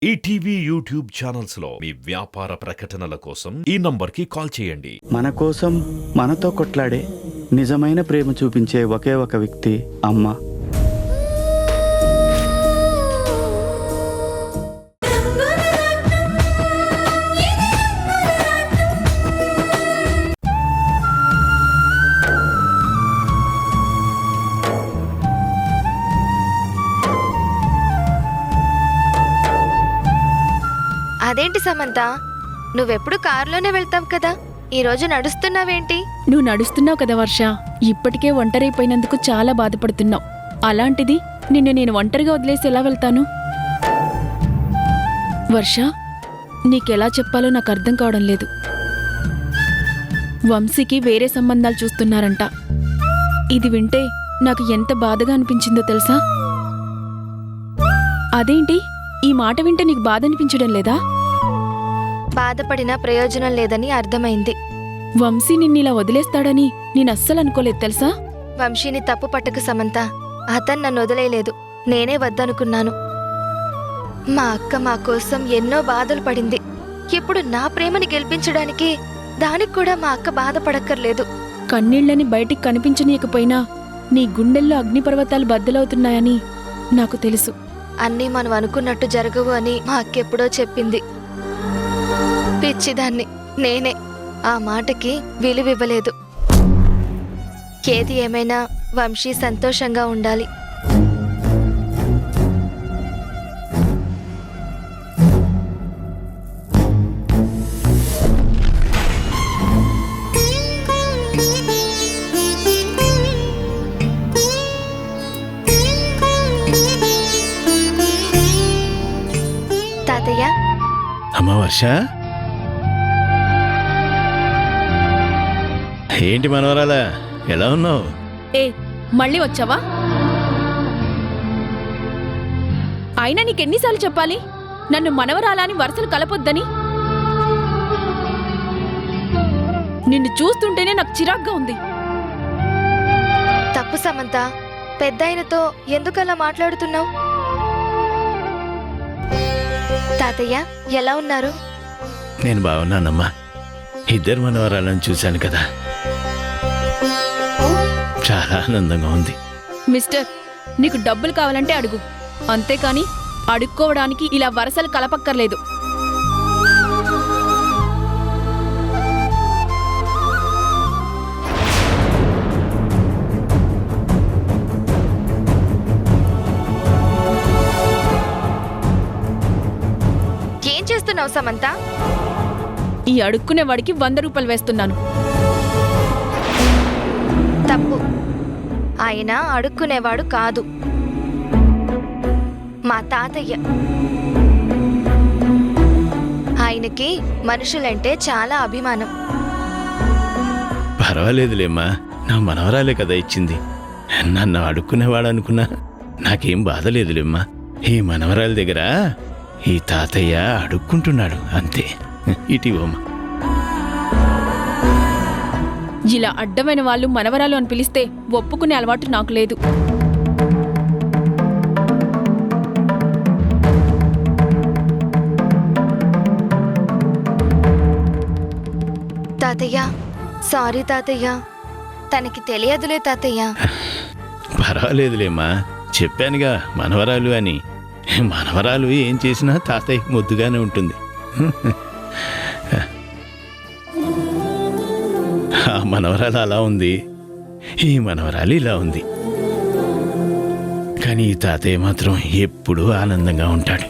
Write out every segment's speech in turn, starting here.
ETV YouTube channels లో మీ వ్యాపార ప్రకటనల కోసం ఈ నంబర్కి కాల్ చేయండి. మన కోసం మనతో కొట్లాడే నిజమైన ప్రేమ చూపించే ఒకే ఒక వ్యక్తి అమ్మ. అదేంటి సమంత, నువ్వెప్పుడు కారులోనే వెళ్తావు కదా, ఈరోజు నడుస్తున్నావేంటి? నువ్వు నడుస్తున్నావు కదా వర్ష, ఇప్పటికే ఒంటరైపోయినందుకు చాలా బాధపడుతున్నావు. అలాంటిది నిన్ను నేను ఒంటరిగా వదిలేసి ఎలా వెళ్తాను? వర్ష, నీకెలా చెప్పాలో నాకు అర్థం కావడం లేదు. వంశీకి వేరే సంబంధాలు చూస్తున్నారంట. ఇది వింటే నాకు ఎంత బాధగా అనిపించిందో తెలుసా? అదేంటి, ఈ మాట వింటే నీకు బాధ అనిపించడం లేదా? బాధపడినా ప్రయోజనం లేదని అర్థమైంది. వంశీ నిన్నిలా వదిలేస్తాడని నేనస్సలు అనుకోలేదు తెలుసా? వంశీని తప్పు పట్టకు సమంత, అతను నన్ను వదిలేయలేదు, నేనే వద్దనుకున్నాను. మా అక్క మా కోసం ఎన్నో బాధలు పడింది. ఇప్పుడు నా ప్రేమని గెలిపించడానికి దానికి కూడా మా అక్క బాధపడక్కర్లేదు. కన్నీళ్లని బయటికి కనిపించనీయకపోయినా నీ గుండెల్లో అగ్నిపర్వతాలు బద్దలవుతున్నాయని నాకు తెలుసు. అన్నీ మనం అనుకున్నట్టు జరగవు అని మా అక్క ఎప్పుడో చెప్పింది. పిచ్చిదాన్ని నేనే ఆ మాటకి విలువివ్వలేదు. ఏది ఏమైనా వంశీ సంతోషంగా ఉండాలి. తాతయ్య. అమ్మ వర్ష, ఏంటి మనవరాలా, ఎలా ఉన్నావు? ఏ, మళ్ళీ వచ్చావా? అయినా నీకెన్నిసార్లు చెప్పాలి నన్ను మనవరాలని వరుసలు కలపొద్దని? నిన్ను చూస్తుంటేనే నాకు చిరాగ్గా ఉంది. తప్పు సమంత, పెద్దాయనతో ఎందుకలా మాట్లాడుతున్నావు? తాతయ్య ఎలా ఉన్నారు? నేను బాగున్నానమ్మా. ఇద్దరు మనవరాలను చూశాను కదా, చాలా ఆనందంగా ఉంది. మిస్టర్, నీకు డబ్బులు కావాలంటే అడుగు, అంతేకాని అడుక్కోవడానికి ఇలా వరసలు కలపక్కర్లేదు. ఏం చేస్తున్నావు సమంత? ఈ అడుక్కునేవాడికి 100 రూపాయలు వేస్తున్నాను. తప్పు, ఆయన అడుక్కునేవాడు కాదు, మా తాతయ్య. ఆయనకి మనుషులంటే చాలా అభిమానం. పర్వాలేదులేమ్మా, నా మనవరాలే కదా ఇచ్చింది. నన్ను అడుక్కునేవాడు అనుకున్నా నాకేం బాధ లేదులేమ్మా. ఈ మనవరాల దగ్గర ఈ తాతయ్య అడుక్కుంటున్నాడు అంతే. ఇటీవమ్మా. ఇలా అడ్డమైన వాళ్ళు మనవరాలు అని పిలిస్తే ఒప్పుకునే అలవాటు నాకు లేదు. తాతయ్య, సారీ తాతయ్య, తనకి తెలియదులే తాతయ్య. పర్వాలేదులేమ్మా, చెప్పానుగా మనవరాలు అని. మనవరాలు ఏం చేసినా తాతయ్యకి ముద్దుగానే ఉంటుంది. ఆ మనవరాలు అలా ఉంది, ఈ మనవరాలు ఇలా ఉంది. కానీ ఈ తాతయ్య మాత్రం ఎప్పుడూ ఆనందంగా ఉంటాడు.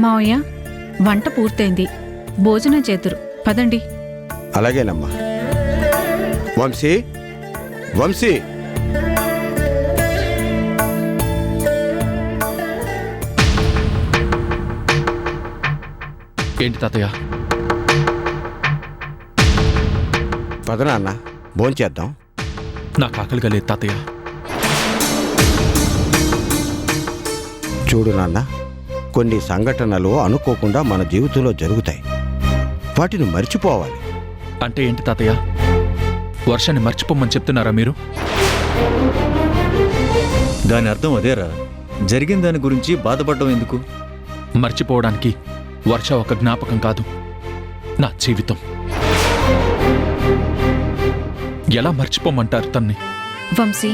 మావయ్య, వంట పూర్తయింది, భోజనం చేతురు, పదండి. అలాగేనమ్మా. వంశీ, వంశీ, ఏంటి తాతయ్య? పదనా అన్న, భోంచేద్దాం. నాకు ఆకలిగా లేదు తాతయ్య. చూడు నాన్న, కొన్ని సంఘటనలు అనుకోకుండా మన జీవితంలో జరుగుతాయి. వాటిని మర్చిపోవాలి. అంటే ఏంటి తాతయ్య? వర్షాన్ని మర్చిపోమని చెప్తున్నారా మీరు? దాని అర్థం అదేరా. జరిగిన దాని గురించి బాధపడడం ఎందుకు? మర్చిపోవడానికి వర్ష ఒక జ్ఞాపకం కాదు, నా జీవితం. ఎలా మర్చిపోమంటారు తన్ని? వంశీ,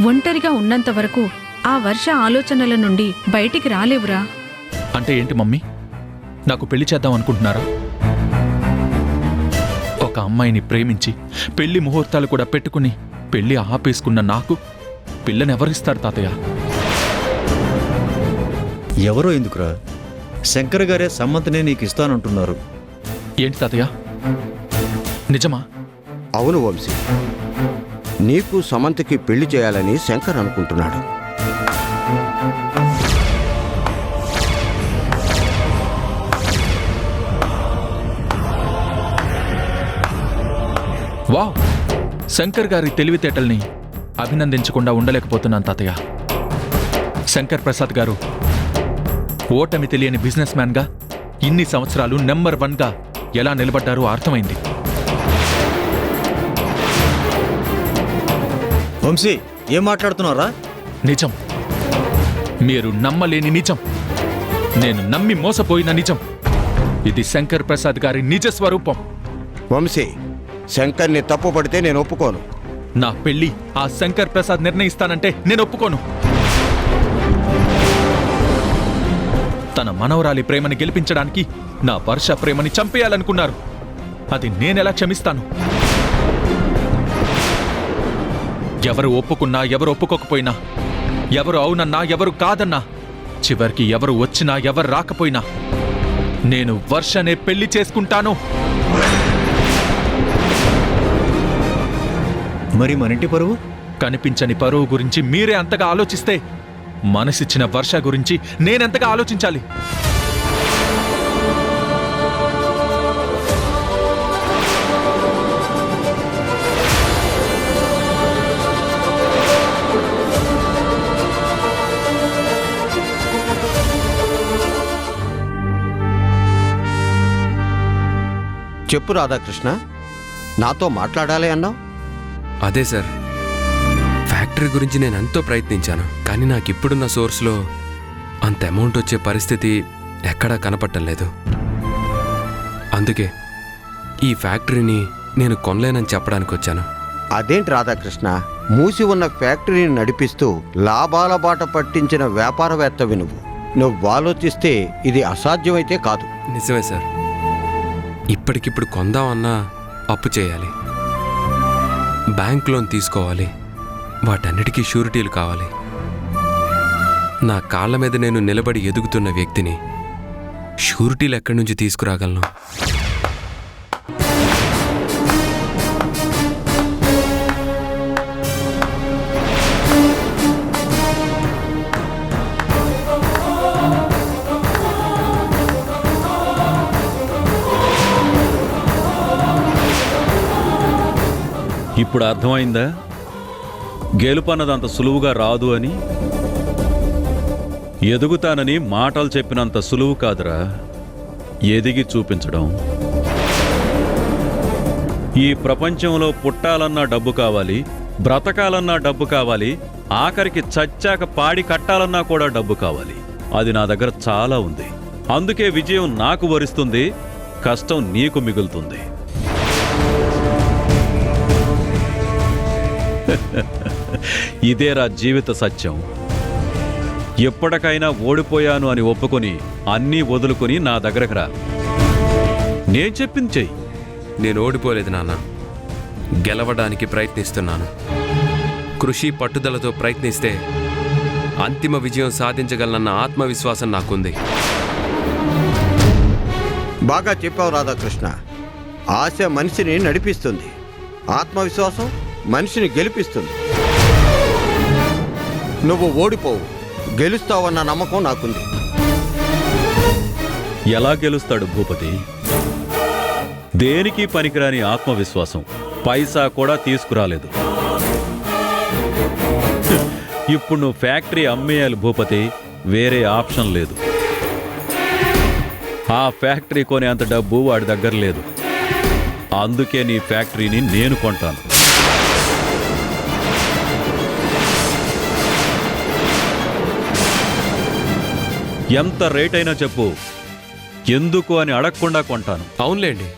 ఒంటరిగా ఉన్నంత వరకు ఆ వర్ష ఆలోచనల నుండి బయటికి రాలేవురా. అంటే ఏంటి మమ్మీ? నాకు పెళ్లి చేద్దాం అనుకుంటున్నారా? ఒక అమ్మాయిని ప్రేమించి పెళ్లి ముహూర్తాలు కూడా పెట్టుకుని పెళ్లి ఆపేసుకున్న నాకు పిల్లనెవరిస్తారు తాతయ్య? ఎవరో ఎందుకురా, శంకర్ గారే సమ్మతినే నీకు ఇస్తానంటున్నారు. ఏంటి తాతయ్య, నిజమా? అవును వంశీ, నీకు సమంతకి పెళ్లి చేయాలని శంకర్ అనుకుంటున్నాడు. వావ్! శంకర్ గారి తెలివితేటల్ని అభినందించకుండా ఉండలేకపోతున్నాను తాతయ్య. శంకర్ ప్రసాద్ గారు ఓటమి తెలియని బిజినెస్ మ్యాన్గా ఇన్ని సంవత్సరాలు నెంబర్ 1గా ఎలా నిలబడ్డారో అర్థమైంది. వంశీ, ఏం మాట్లాడుతున్నారా? నిజం, మీరు నమ్మలేని నిజం, నేను నమ్మి మోసపోయిన నిజం. ఇది శంకర్ ప్రసాద్ గారి నిజ స్వరూపం. వంశీ, శంకర్ని తప్పు పడితే నేను ఒప్పుకోను. నా పెళ్లి ఆ శంకర్ ప్రసాద్ నిర్ణయిస్తానంటే నేను ఒప్పుకోను. తన మనవరాలి ప్రేమని గెలిపించడానికి నా వర్ష ప్రేమని చంపేయాలనుకున్నారు. అది నేనెలా క్షమిస్తాను? ఎవరు ఒప్పుకున్నా, ఎవరు ఒప్పుకోకపోయినా, ఎవరు అవునన్నా, ఎవరు కాదన్నా, చివరికి ఎవరు వచ్చినా, ఎవరు రాకపోయినా నేను వర్షనే పెళ్లి చేసుకుంటాను. మరి మనింటి పరువు? కనిపించని పరువు గురించి మీరే అంతగా ఆలోచిస్తే మనసిచ్చిన వర్ష గురించి నేనెంతగా ఆలోచించాలి? చెప్పు రాధాకృష్ణ, నాతో మాట్లాడాలి అన్నావు. అదే సార్, ఫ్యాక్టరీ గురించి నేను ఎంతో ప్రయత్నించాను, కానీ నాకు ఇప్పుడున్న సోర్స్లో అంత అమౌంట్ వచ్చే పరిస్థితి ఎక్కడా కనపడటం లేదు. అందుకే ఈ ఫ్యాక్టరీని నేను కొనలేనని చెప్పడానికి వచ్చాను. అదేంటి రాధాకృష్ణ, మూసి ఉన్న ఫ్యాక్టరీని నడిపిస్తూ లాభాల బాట పట్టించిన వ్యాపారవేత్తవి నువ్వు ఆలోచిస్తే ఇది అసాధ్యమైతే కాదు. నిజమే సార్, ఇప్పటికిప్పుడు కొందామన్నా అప్పు చేయాలి, బ్యాంక్ లోన్ తీసుకోవాలి, వాటన్నిటికీ షూరిటీలు కావాలి. నా కాళ్ళ మీద నేను నిలబడి ఎదుగుతున్న వ్యక్తిని షూరిటీలు ఎక్కడి నుంచి తీసుకురాగలను? ఇప్పుడు అర్థమైందా? గెలుపన్నది అంత సులువుగా రాదు అని. ఎదుగుతానని మాటలు చెప్పినంత సులువు కాదురా ఎదిగి చూపించడం. ఈ ప్రపంచంలో పుట్టాలన్నా డబ్బు కావాలి, బ్రతకాలన్నా డబ్బు కావాలి, ఆఖరికి చచ్చాక పాడి కట్టాలన్నా కూడా డబ్బు కావాలి. అది నా దగ్గర చాలా ఉంది. అందుకే విజయం నాకు వరిస్తుంది, కష్టం నీకు మిగులుతుంది. ఇదేరా జీవిత సత్యం. ఎప్పటికైనా ఓడిపోయాను అని ఒప్పుకొని అన్నీ వదులుకొని నా దగ్గరకు రా. నేను చెప్పింది చెయ్యి. నేను ఓడిపోలేదు నాన్న, గెలవడానికి ప్రయత్నిస్తున్నాను. కృషి పట్టుదలతో ప్రయత్నిస్తే అంతిమ విజయం సాధించగలనన్న ఆత్మవిశ్వాసం నాకుంది. బాగా చెప్పావు రాధాకృష్ణ. ఆశ మనిషిని నడిపిస్తుంది, ఆత్మవిశ్వాసం మనిషిని గెలిపిస్తుంది. నువ్వు ఓడిపోవు, గెలుస్తావన్న నమ్మకం నాకుంది. ఎలా గెలుస్తాడు భూపతి? దేనికి పనికిరాని ఆత్మవిశ్వాసం పైసా కూడా తీసుకురాలేదు. ఇప్పుడు నువ్వు ఫ్యాక్టరీ అమ్మేయాలి భూపతి, వేరే ఆప్షన్ లేదు. ఆ ఫ్యాక్టరీ కొనేంత డబ్బు వాడి దగ్గర లేదు. అందుకే నీ ఫ్యాక్టరీని నేను కొంటాను. ఎంత రేట్ అయినా చెప్పు, ఎందుకు అని అడగకుండా కొంటాను. అవునులేండి,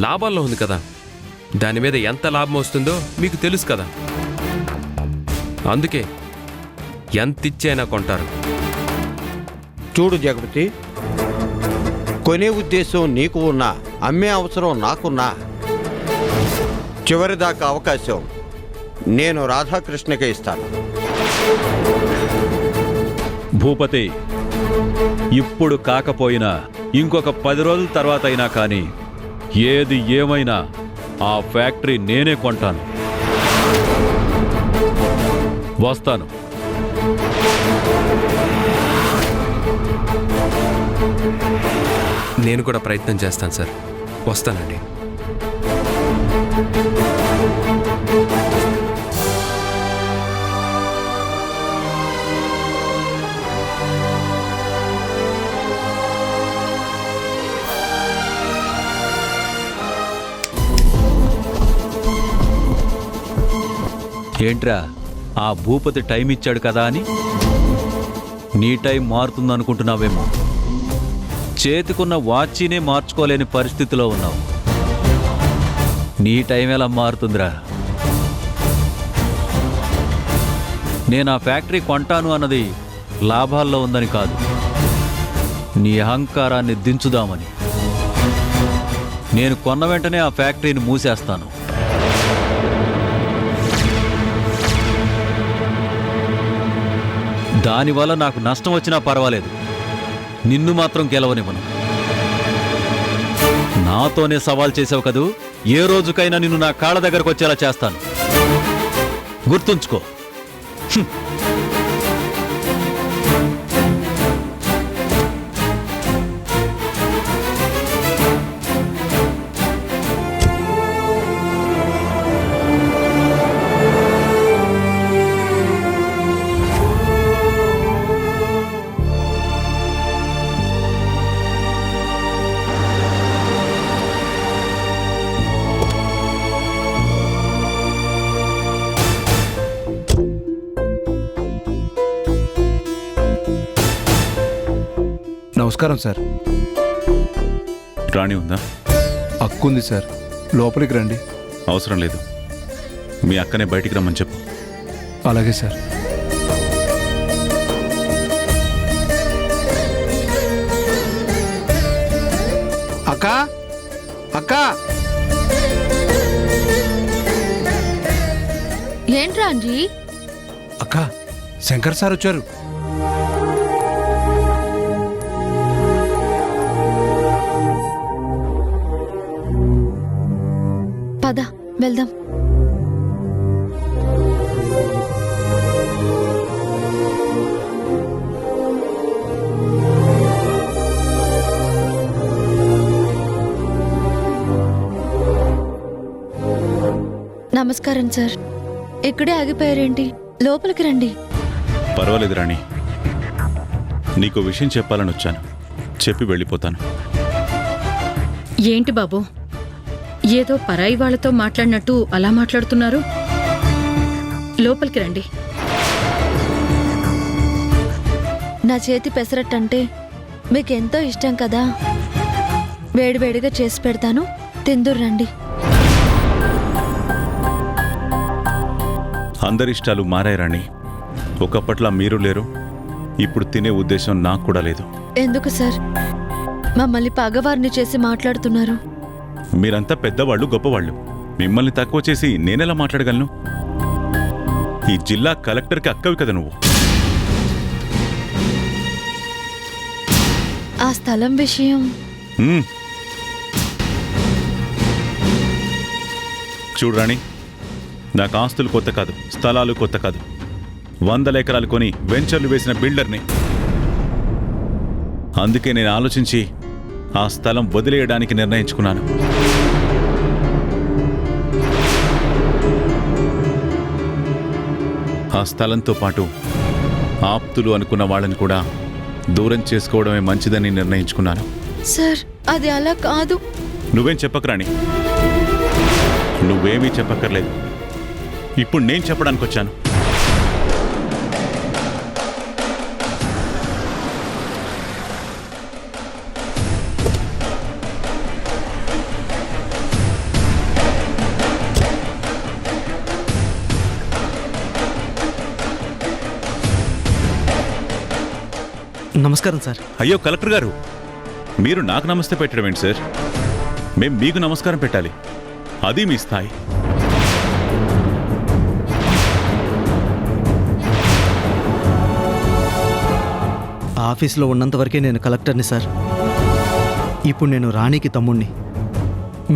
లాభాల్లో ఉంది కదా, దాని మీద ఎంత లాభం వస్తుందో మీకు తెలుసు కదా, అందుకే ఎంత ఇచ్చైనా కొంటారు. చూడు జగపతి, కొనే ఉద్దేశం నీకు ఉన్నా, అమ్మే అవసరం నాకున్నా, చివరిదాకా అవకాశం నేను రాధాకృష్ణకే ఇస్తాను. భూపతి, ఇప్పుడు కాకపోయినా ఇంకొక 10 రోజుల తర్వాత అయినా కానీ ఏది ఏమైనా ఆ ఫ్యాక్టరీ నేనే కొంటాను. వస్తాను. నేను కూడా ప్రయత్నం చేస్తాను సార్. వస్తానండి. ఏంట్రా, ఆ భూపతి టైం ఇచ్చాడు కదా అని నీ టైం మారుతుందనుకుంటున్నావేమో. చేతికున్న వాచీనే మార్చుకోలేని పరిస్థితిలో ఉన్నావు. నీ టైం ఎలా మారుతుందిరా? నేను ఆ ఫ్యాక్టరీ కొంటాను అన్నది లాభాల్లో ఉందని కాదు, నీ అహంకారాన్ని దించుదామని. నేను కొన్న వెంటనే ఆ ఫ్యాక్టరీని మూసేస్తాను. దానివల్ల నాకు నష్టం వచ్చినా పర్వాలేదు, నిన్ను మాత్రం గెలవనివ్వను. నాతోనే సవాల్ చేసావు కదూ, ఏ రోజుకైనా నిన్ను నా కాళ్ళ దగ్గరకు వచ్చేలా చేస్తాను, గుర్తుంచుకో. నమస్కారం సార్. రాణి ఉందా? అక్కుంది సార్, లోపలికి రండి. అవసరం లేదు, మీ అక్కనే బయటికి రమ్మని చెప్పు. అలాగే సార్. అక్క, అక్క. ఏంట్రా అంజీ? అక్క, శంకర్ సార్ వచ్చారు. పద వెళ్దాం. నమస్కారం సార్. ఇక్కడే ఆగిపోయారేంటి? లోపలికి రండి. పర్వాలేదు రాణి, నీకు విషయం చెప్పాలని వచ్చాను, చెప్పి వెళ్ళిపోతాను. ఏంటి బాబు, ఏదో పరాయి వాళ్ళతో మాట్లాడినట్టు అలా మాట్లాడుతున్నారు? లోపలికి రండి. నా చేతి పెసరట్టంటే మీకెంతో ఇష్టం కదా, వేడివేడిగా చేసి పెడతాను, తిందురు రండి. అందరిష్టాలు మారాయి రాణి. ఒకప్పట్లా మీరు లేరు, ఇప్పుడు తినే ఉద్దేశం నాకు కూడా లేదు. ఎందుకు సార్ మమ్మల్ని పగవారిని చేసి మాట్లాడుతున్నారు? మీరంతా పెద్దవాళ్ళు, గొప్పవాళ్ళు. మిమ్మల్ని తక్కువ చేసి నేనెలా మాట్లాడగలను? ఈ జిల్లా కలెక్టర్కి అక్కవి కదా నువ్వు. ఆ స్థలం విషయం చూడు రాణి, నాకు ఆస్తులు కొత్త కాదు, స్థలాలు కొత్త కాదు. 100 ఎకరాలు కొని వెంచర్లు వేసిన బిల్డర్ని. అందుకే నేను ఆలోచించి ఆ స్థలం వదిలేయడానికి నిర్ణయించుకున్నాను. ఆ స్థలంతో పాటు ఆప్తులు అనుకున్న వాళ్ళని కూడా దూరం చేసుకోవడమే మంచిదని నిర్ణయించుకున్నాను. సార్ అది అలా కాదు. నువ్వేం చెప్పకరాణి, నువ్వేమీ చెప్పక్కర్లేదు. ఇప్పుడు నేను చెప్పడానికి వచ్చాను. నమస్కారం సార్. అయ్యో కలెక్టర్ గారు, మీరు నాకు నమస్తే పెట్టడం ఏంటి సార్? మేం మీకు నమస్కారం పెట్టాలి, అది మీ స్థాయి. ఆఫీస్లో ఉన్నంత వరకే నేను కలెక్టర్ని సార్. ఇప్పుడు నేను రాణికి తమ్ముణ్ణి.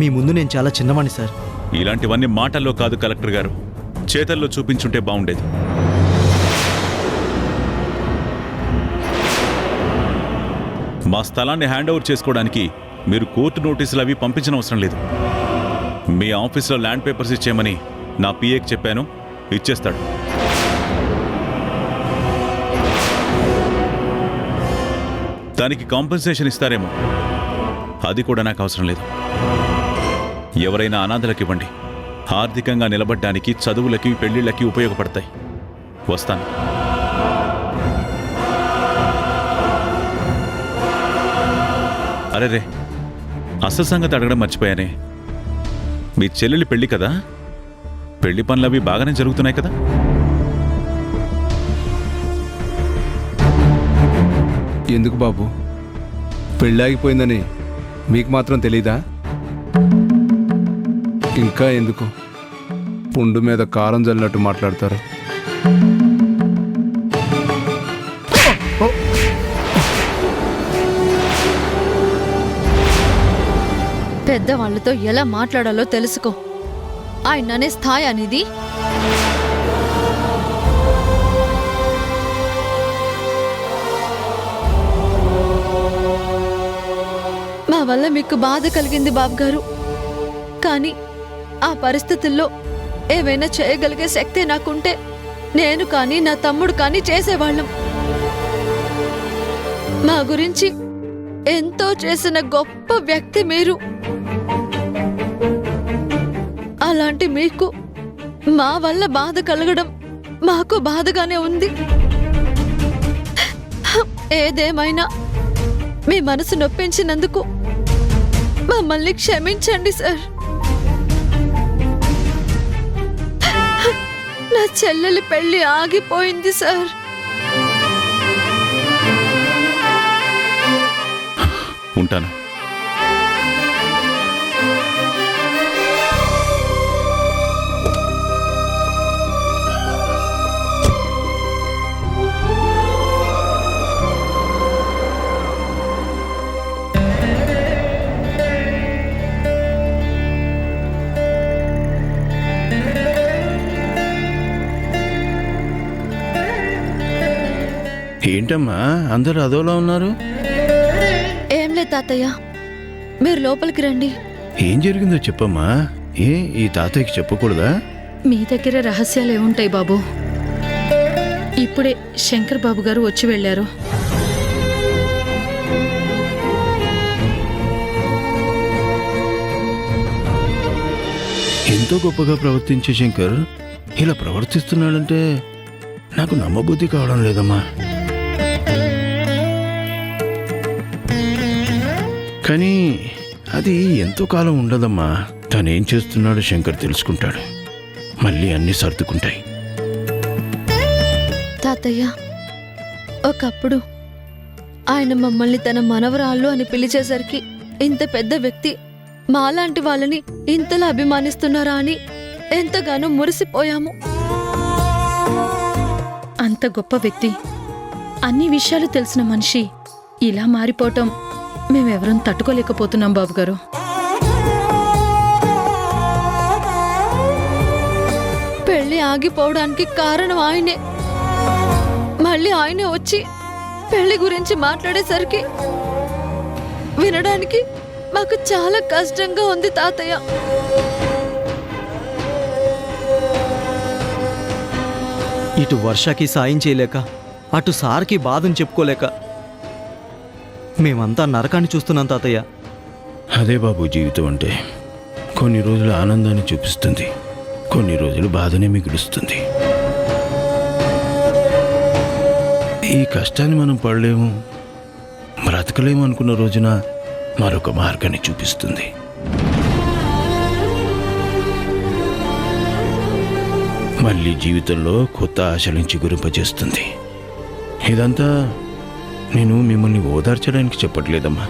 మీ ముందు నేను చాలా చిన్నవాణ్ణి సార్. ఇలాంటివన్నీ మాటల్లో కాదు కలెక్టర్ గారు, చేతల్లో చూపించుంటే బాగుండేది. మా స్థలాన్ని హ్యాండ్ ఓవర్ చేసుకోవడానికి మీరు కోర్టు నోటీసులు అవి పంపించిన అవసరం లేదు. మీ ఆఫీస్లో ల్యాండ్ పేపర్స్ ఇచ్చేయమని నా పిఏకి చెప్పాను, ఇచ్చేస్తాడు. దానికి కాంపెన్సేషన్ ఇస్తారేమో, అది కూడా నాకు అవసరం లేదు. ఎవరైనా అనాథలకు ఇవ్వండి, ఆర్థికంగా నిలబడ్డానికి, చదువులకి, పెళ్లిళ్ళకి ఉపయోగపడతాయి. వస్తాను. అరే, అసలు సంగతి అడగడం మర్చిపోయానే. మీ చెల్లెలి పెళ్లి కదా, పెళ్లి పనులు అవి బాగానే జరుగుతున్నాయి కదా? ఎందుకు బాబు, పెళ్ళాగిపోయిందని మీకు మాత్రం తెలీదా? ఇంకా ఎందుకు పుండు మీద కారం జల్లినట్టు మాట్లాడతారు? పెద్దవాళ్లతో ఎలా మాట్లాడాలో తెలుసుకో. ఆయననే స్థాయి అనేది. మా వల్ల మీకు బాధ కలిగింది బాబు గారు, కానీ ఆ పరిస్థితుల్లో ఏవైనా చేయగలిగే శక్తి నాకుంటే నేను కానీ నా తమ్ముడు కానీ చేసేవాళ్ళం. మా గురించి ఎంతో చేసిన గొప్ప వ్యక్తి మీరు. అలాంటి మీకు మా వల్ల బాధ కలగడం మాకు బాధగానే ఉంది. ఏదేమైనా మీ మనసు నొప్పించినందుకు మమ్మల్ని క్షమించండి సార్. నా చెల్లెలి పెళ్లి ఆగిపోయింది సార్. ఉంటాను. ఏంటమ్మా అందరూ అదోలా ఉన్నారు? ఏం లేదు తాతయ్య, మీరు లోపలికి రండి. ఏం జరిగిందో చెప్పమ్మా. ఈ తాతయ్యకి చెప్పకూడదా? మీ దగ్గర రహస్యాలు ఏముంటాయి బాబు? ఇప్పుడే శంకర్ బాబు గారు వచ్చి వెళ్ళారు. ఎంతో గొప్పగా ప్రవర్తించే శంకర్ ఇలా ప్రవర్తిస్తున్నాడంటే నాకు నమ్మబుద్ధి కావడం లేదమ్మా. కానీ అది ఎంతో కాలం ఉండదమ్మా. తనేం చేస్తున్నాడో శంకర్ తెలుసుకుంటాడు, మళ్ళీ అన్నీ సర్దుకుంటాయి. తాతయ్య, ఒకప్పుడు ఆయన మమ్మల్ని తన మనవరాళ్ళు అని పిలిచేసరికి ఇంత పెద్ద వ్యక్తి మాలాంటి వాళ్ళని ఇంతలా అభిమానిస్తున్నారా అని ఎంతగానో మురిసిపోయాము. అంత గొప్ప వ్యక్తి, అన్ని విషయాలు తెలిసిన మనిషి ఇలా మారిపోవటం మేమెవరం తట్టుకోలేకపోతున్నాం బాబుగారు. పెళ్లి ఆగిపోవడానికి కారణం ఆయనే. మళ్ళీ ఆయనే వచ్చి పెళ్లి గురించి మాట్లాడేసరికి వినడానికి మాకు చాలా కష్టంగా ఉంది తాతయ్య. ఇటు వర్షకి సాయం చేయలేక, అటు సార్కి బాధను చెప్పుకోలేక మేమంతా నరకాన్ని చూస్తున్నాం తాతయ్య. అదే బాబు జీవితం అంటే. కొన్ని రోజులు ఆనందాన్ని చూపిస్తుంది, కొన్ని రోజులు బాధనే మిగులుస్తుంది. ఈ కష్టాన్ని మనం పడలేము, బ్రతకలేము అనుకున్న రోజున మరొక మార్గాన్ని చూపిస్తుంది. మళ్ళీ జీవితంలో కొత్త ఆశలను చిగురింపజేస్తుంది. ఇదంతా నేను మిమ్మల్ని ఓదార్చడానికి చెప్పట్లేదమ్మా.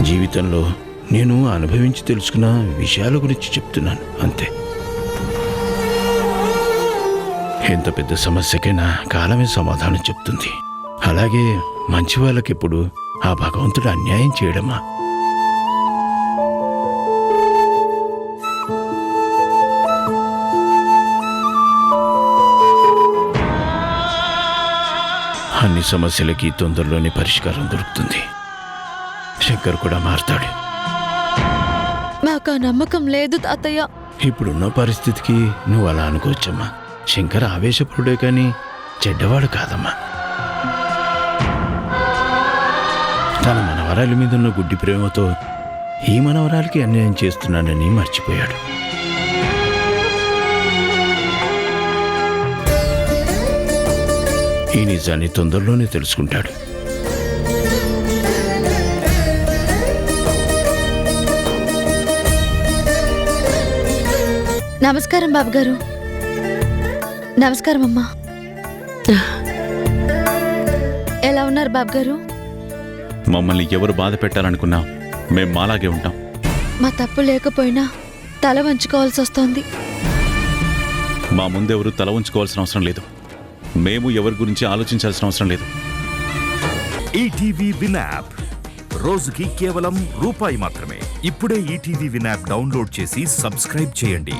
జీవితంలో నేను అనుభవించి తెలుసుకున్న విషయాల గురించి చెప్తున్నాను అంతే. ఎంత పెద్ద సమస్యకైనా కాలమే సమాధానం చెప్తుంది. అలాగే మంచి వాళ్ళకెప్పుడు ఆ భగవంతుడు అన్యాయం చేయడమా? అన్ని సమస్యలకి తొందరలోనే పరిష్కారం దొరుకుతుంది. శంకర్ కూడా మారతాడు. నాకు ఆ నమ్మకం లేదు తాతయ్య. ఇప్పుడున్న పరిస్థితికి నువ్వు అలా అనుకోవచ్చమ్మా. శంకర్ ఆవేశపరుడే కానీ చెడ్డవాడు కాదమ్మా. తన మనవరాలి మీద ఉన్న గుడ్డి ప్రేమతో ఈ మనవరాలికి అన్యాయం చేస్తున్నానని మర్చిపోయాడు. ఈ నిజాన్ని తొందరలోనే తెలుసుకుంటాడు. నమస్కారం బాబుగారు. నమస్కారం అమ్మా. ఎలా ఉన్నారు బాబుగారు? మమ్మల్ని ఎవరు బాధ పెట్టాలనుకున్నా మేం మాలాగే ఉంటాం. మా తప్పు లేకపోయినా తల వంచుకోవాల్సి వస్తోంది. మా ముందెవరు తల ఉంచుకోవాల్సిన అవసరం లేదు. మేము ఎవరి గురించి ఆలోచించాల్సిన అవసరం లేదు. ఈటీవీ విన్ యాప్ రోజుకి కేవలం రూపాయి మాత్రమే. ఇప్పుడే ఈటీవీ విన్ యాప్ డౌన్లోడ్ చేసి సబ్స్క్రైబ్ చేయండి.